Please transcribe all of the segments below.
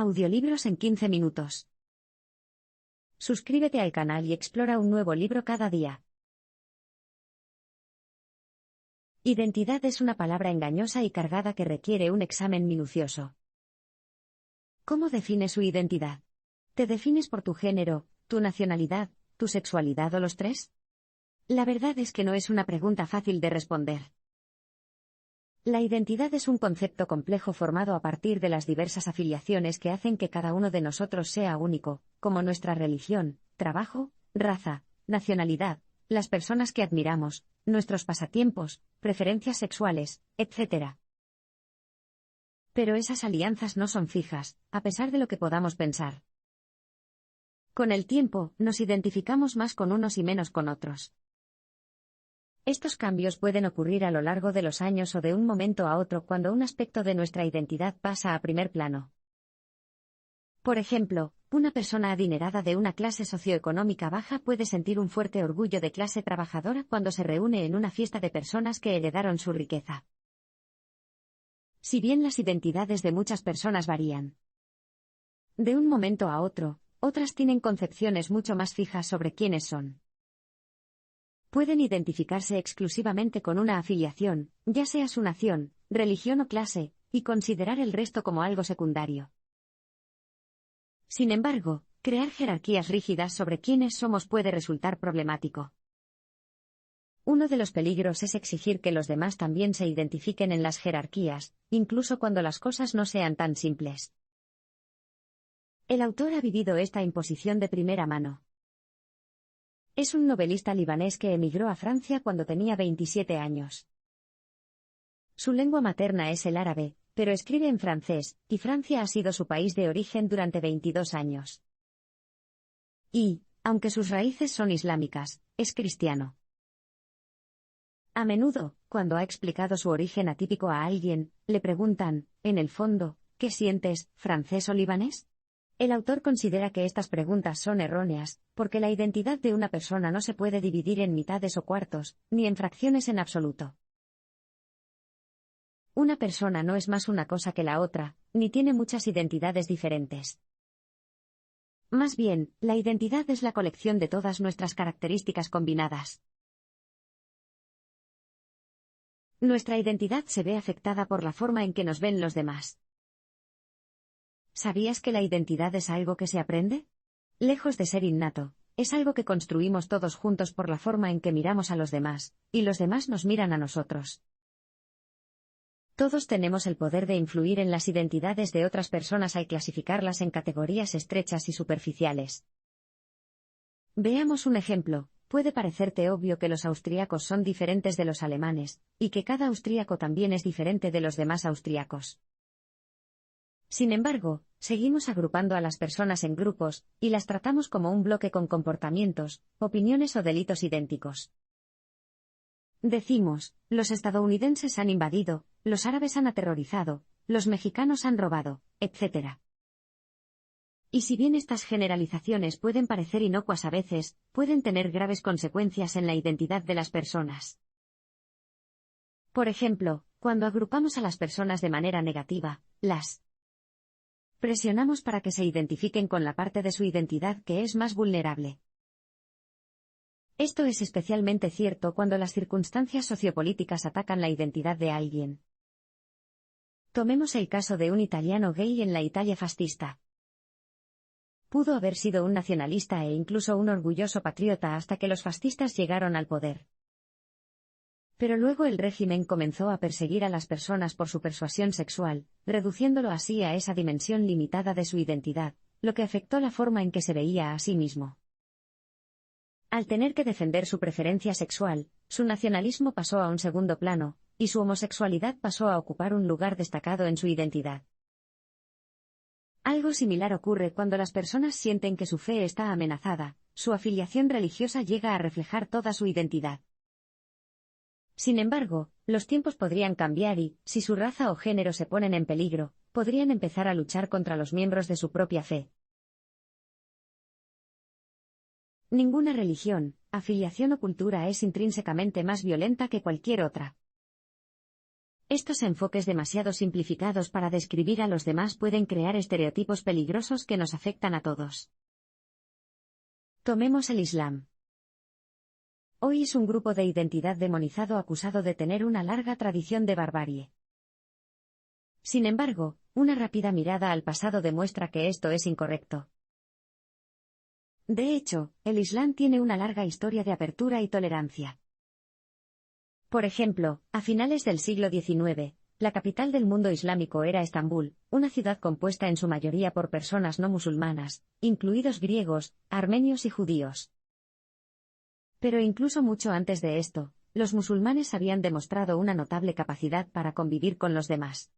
Audiolibros en 15 minutos. Suscríbete al canal y explora un nuevo libro cada día. Identidad es una palabra engañosa y cargada que requiere un examen minucioso. ¿Cómo defines su identidad? ¿Te defines por tu género, tu nacionalidad, tu sexualidad o los tres? La verdad es que no es una pregunta fácil de responder. La identidad es un concepto complejo formado a partir de las diversas afiliaciones que hacen que cada uno de nosotros sea único, como nuestra religión, trabajo, raza, nacionalidad, las personas que admiramos, nuestros pasatiempos, preferencias sexuales, etc. Pero esas alianzas no son fijas, a pesar de lo que podamos pensar. Con el tiempo, nos identificamos más con unos y menos con otros. Estos cambios pueden ocurrir a lo largo de los años o de un momento a otro cuando un aspecto de nuestra identidad pasa a primer plano. Por ejemplo, una persona adinerada de una clase socioeconómica baja puede sentir un fuerte orgullo de clase trabajadora cuando se reúne en una fiesta de personas que heredaron su riqueza. Si bien las identidades de muchas personas varían de un momento a otro, otras tienen concepciones mucho más fijas sobre quiénes son. Pueden identificarse exclusivamente con una afiliación, ya sea su nación, religión o clase, y considerar el resto como algo secundario. Sin embargo, crear jerarquías rígidas sobre quiénes somos puede resultar problemático. Uno de los peligros es exigir que los demás también se identifiquen en las jerarquías, incluso cuando las cosas no sean tan simples. El autor ha vivido esta imposición de primera mano. Es un novelista libanés que emigró a Francia cuando tenía 27 años. Su lengua materna es el árabe, pero escribe en francés, y Francia ha sido su país de origen durante 22 años. Y, aunque sus raíces son islámicas, es cristiano. A menudo, cuando ha explicado su origen atípico a alguien, le preguntan, en el fondo, ¿qué sientes, francés o libanés? El autor considera que estas preguntas son erróneas, porque la identidad de una persona no se puede dividir en mitades o cuartos, ni en fracciones en absoluto. Una persona no es más una cosa que la otra, ni tiene muchas identidades diferentes. Más bien, la identidad es la colección de todas nuestras características combinadas. Nuestra identidad se ve afectada por la forma en que nos ven los demás. ¿Sabías que la identidad es algo que se aprende? Lejos de ser innato, es algo que construimos todos juntos por la forma en que miramos a los demás, y los demás nos miran a nosotros. Todos tenemos el poder de influir en las identidades de otras personas al clasificarlas en categorías estrechas y superficiales. Veamos un ejemplo. Puede parecerte obvio que los austríacos son diferentes de los alemanes, y que cada austríaco también es diferente de los demás austríacos. Sin embargo, seguimos agrupando a las personas en grupos, y las tratamos como un bloque con comportamientos, opiniones o delitos idénticos. Decimos, los estadounidenses han invadido, los árabes han aterrorizado, los mexicanos han robado, etc. Y si bien estas generalizaciones pueden parecer inocuas a veces, pueden tener graves consecuencias en la identidad de las personas. Por ejemplo, cuando agrupamos a las personas de manera negativa, las presionamos para que se identifiquen con la parte de su identidad que es más vulnerable. Esto es especialmente cierto cuando las circunstancias sociopolíticas atacan la identidad de alguien. Tomemos el caso de un italiano gay en la Italia fascista. Pudo haber sido un nacionalista e incluso un orgulloso patriota hasta que los fascistas llegaron al poder. Pero luego el régimen comenzó a perseguir a las personas por su persuasión sexual, reduciéndolo así a esa dimensión limitada de su identidad, lo que afectó la forma en que se veía a sí mismo. Al tener que defender su preferencia sexual, su nacionalismo pasó a un segundo plano, y su homosexualidad pasó a ocupar un lugar destacado en su identidad. Algo similar ocurre cuando las personas sienten que su fe está amenazada, su afiliación religiosa llega a reflejar toda su identidad. Sin embargo, los tiempos podrían cambiar y, si su raza o género se ponen en peligro, podrían empezar a luchar contra los miembros de su propia fe. Ninguna religión, afiliación o cultura es intrínsecamente más violenta que cualquier otra. Estos enfoques demasiado simplificados para describir a los demás pueden crear estereotipos peligrosos que nos afectan a todos. Tomemos el Islam. Hoy es un grupo de identidad demonizado acusado de tener una larga tradición de barbarie. Sin embargo, una rápida mirada al pasado demuestra que esto es incorrecto. De hecho, el Islam tiene una larga historia de apertura y tolerancia. Por ejemplo, a finales del siglo XIX, la capital del mundo islámico era Estambul, una ciudad compuesta en su mayoría por personas no musulmanas, incluidos griegos, armenios y judíos. Pero incluso mucho antes de esto, los musulmanes habían demostrado una notable capacidad para convivir con los demás.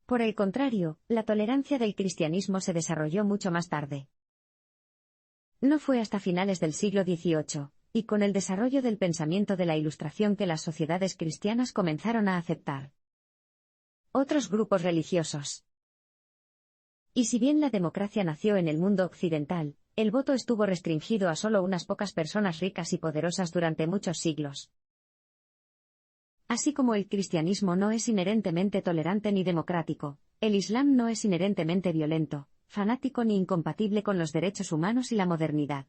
Por el contrario, la tolerancia del cristianismo se desarrolló mucho más tarde. No fue hasta finales del siglo XVIII, y con el desarrollo del pensamiento de la Ilustración que las sociedades cristianas comenzaron a aceptar otros grupos religiosos. Y si bien la democracia nació en el mundo occidental, el voto estuvo restringido a solo unas pocas personas ricas y poderosas durante muchos siglos. Así como el cristianismo no es inherentemente tolerante ni democrático, el Islam no es inherentemente violento, fanático ni incompatible con los derechos humanos y la modernidad.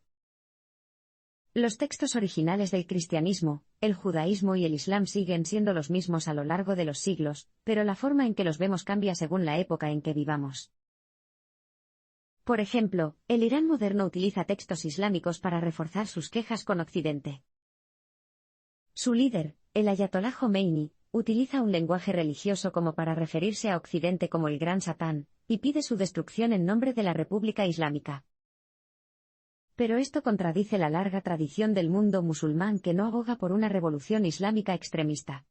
Los textos originales del cristianismo, el judaísmo y el Islam siguen siendo los mismos a lo largo de los siglos, pero la forma en que los vemos cambia según la época en que vivamos. Por ejemplo, el Irán moderno utiliza textos islámicos para reforzar sus quejas con Occidente. Su líder, el Ayatolá Jomeini, utiliza un lenguaje religioso como para referirse a Occidente como el Gran Satán, y pide su destrucción en nombre de la República Islámica. Pero esto contradice la larga tradición del mundo musulmán que no aboga por una revolución islámica extremista.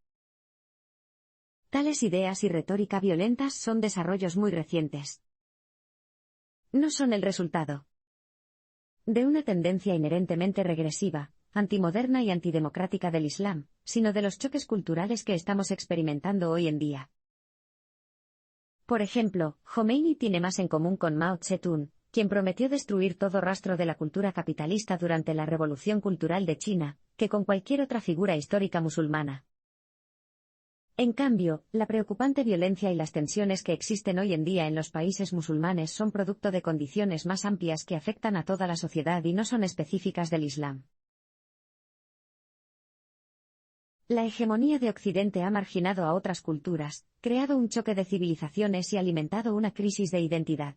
Tales ideas y retórica violentas son desarrollos muy recientes. No son el resultado de una tendencia inherentemente regresiva, antimoderna y antidemocrática del Islam, sino de los choques culturales que estamos experimentando hoy en día. Por ejemplo, Jomeini tiene más en común con Mao Zedong, quien prometió destruir todo rastro de la cultura capitalista durante la Revolución Cultural de China, que con cualquier otra figura histórica musulmana. En cambio, la preocupante violencia y las tensiones que existen hoy en día en los países musulmanes son producto de condiciones más amplias que afectan a toda la sociedad y no son específicas del Islam. La hegemonía de Occidente ha marginado a otras culturas, creado un choque de civilizaciones y alimentado una crisis de identidad.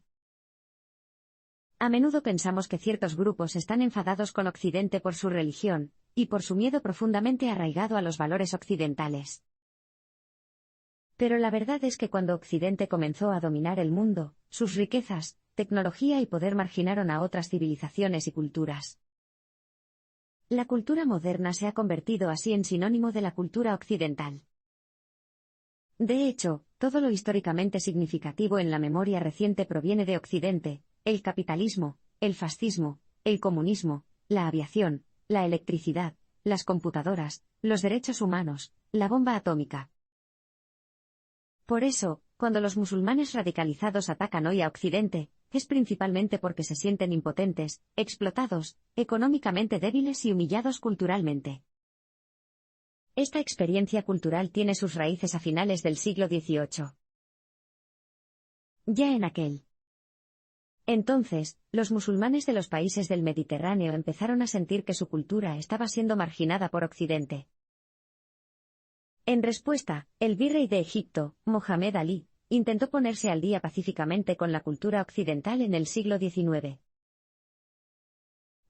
A menudo pensamos que ciertos grupos están enfadados con Occidente por su religión, y por su miedo profundamente arraigado a los valores occidentales. Pero la verdad es que cuando Occidente comenzó a dominar el mundo, sus riquezas, tecnología y poder marginaron a otras civilizaciones y culturas. La cultura moderna se ha convertido así en sinónimo de la cultura occidental. De hecho, todo lo históricamente significativo en la memoria reciente proviene de Occidente: el capitalismo, el fascismo, el comunismo, la aviación, la electricidad, las computadoras, los derechos humanos, la bomba atómica. Por eso, cuando los musulmanes radicalizados atacan hoy a Occidente, es principalmente porque se sienten impotentes, explotados, económicamente débiles y humillados culturalmente. Esta experiencia cultural tiene sus raíces a finales del siglo XVIII. Ya en aquel entonces, los musulmanes de los países del Mediterráneo empezaron a sentir que su cultura estaba siendo marginada por Occidente. En respuesta, el virrey de Egipto, Mohamed Ali, intentó ponerse al día pacíficamente con la cultura occidental en el siglo XIX.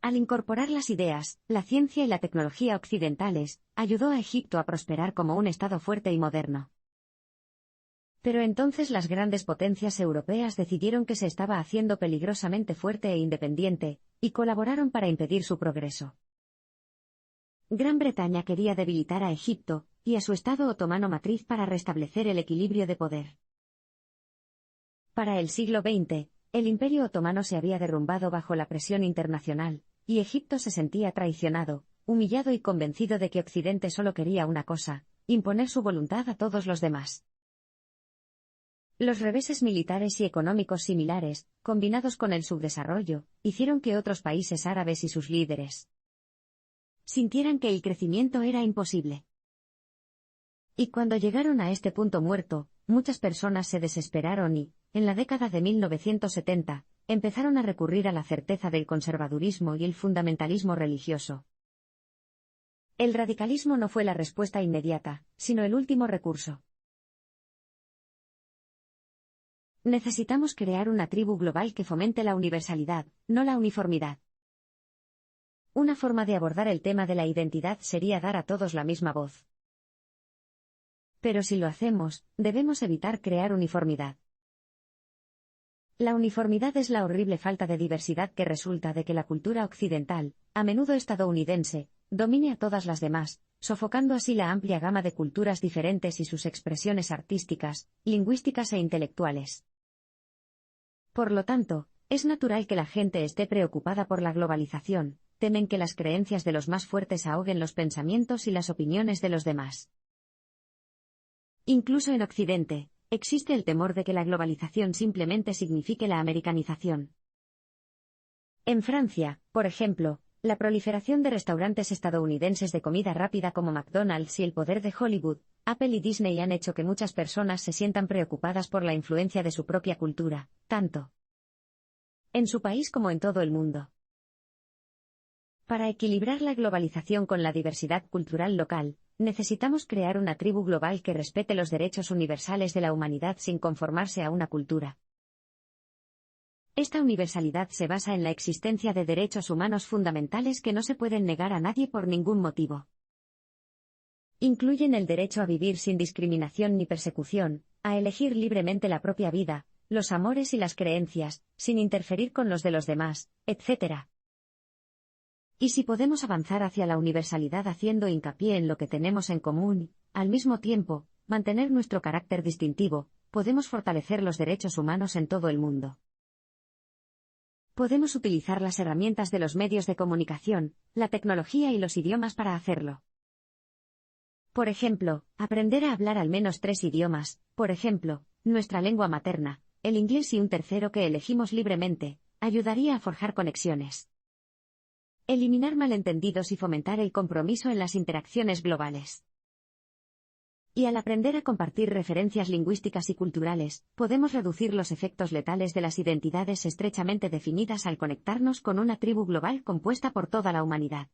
Al incorporar las ideas, la ciencia y la tecnología occidentales, ayudó a Egipto a prosperar como un estado fuerte y moderno. Pero entonces las grandes potencias europeas decidieron que se estaba haciendo peligrosamente fuerte e independiente, y colaboraron para impedir su progreso. Gran Bretaña quería debilitar a Egipto y a su Estado otomano matriz para restablecer el equilibrio de poder. Para el siglo XX, el Imperio otomano se había derrumbado bajo la presión internacional, y Egipto se sentía traicionado, humillado y convencido de que Occidente solo quería una cosa: imponer su voluntad a todos los demás. Los reveses militares y económicos similares, combinados con el subdesarrollo, hicieron que otros países árabes y sus líderes sintieran que el crecimiento era imposible. Y cuando llegaron a este punto muerto, muchas personas se desesperaron y, en la década de 1970, empezaron a recurrir a la certeza del conservadurismo y el fundamentalismo religioso. El radicalismo no fue la respuesta inmediata, sino el último recurso. Necesitamos crear una tribu global que fomente la universalidad, no la uniformidad. Una forma de abordar el tema de la identidad sería dar a todos la misma voz. Pero si lo hacemos, debemos evitar crear uniformidad. La uniformidad es la horrible falta de diversidad que resulta de que la cultura occidental, a menudo estadounidense, domine a todas las demás, sofocando así la amplia gama de culturas diferentes y sus expresiones artísticas, lingüísticas e intelectuales. Por lo tanto, es natural que la gente esté preocupada por la globalización, temen que las creencias de los más fuertes ahoguen los pensamientos y las opiniones de los demás. Incluso en Occidente, existe el temor de que la globalización simplemente signifique la americanización. En Francia, por ejemplo, la proliferación de restaurantes estadounidenses de comida rápida como McDonald's y el poder de Hollywood, Apple y Disney han hecho que muchas personas se sientan preocupadas por la influencia de su propia cultura, tanto en su país como en todo el mundo. Para equilibrar la globalización con la diversidad cultural local, necesitamos crear una tribu global que respete los derechos universales de la humanidad sin conformarse a una cultura. Esta universalidad se basa en la existencia de derechos humanos fundamentales que no se pueden negar a nadie por ningún motivo. Incluyen el derecho a vivir sin discriminación ni persecución, a elegir libremente la propia vida, los amores y las creencias, sin interferir con los de los demás, etc. Y si podemos avanzar hacia la universalidad haciendo hincapié en lo que tenemos en común y, al mismo tiempo, mantener nuestro carácter distintivo, podemos fortalecer los derechos humanos en todo el mundo. Podemos utilizar las herramientas de los medios de comunicación, la tecnología y los idiomas para hacerlo. Por ejemplo, aprender a hablar al menos 3 idiomas, por ejemplo, nuestra lengua materna, el inglés y un tercero que elegimos libremente, ayudaría a forjar conexiones. Eliminar malentendidos y fomentar el compromiso en las interacciones globales. Y al aprender a compartir referencias lingüísticas y culturales, podemos reducir los efectos letales de las identidades estrechamente definidas al conectarnos con una tribu global compuesta por toda la humanidad.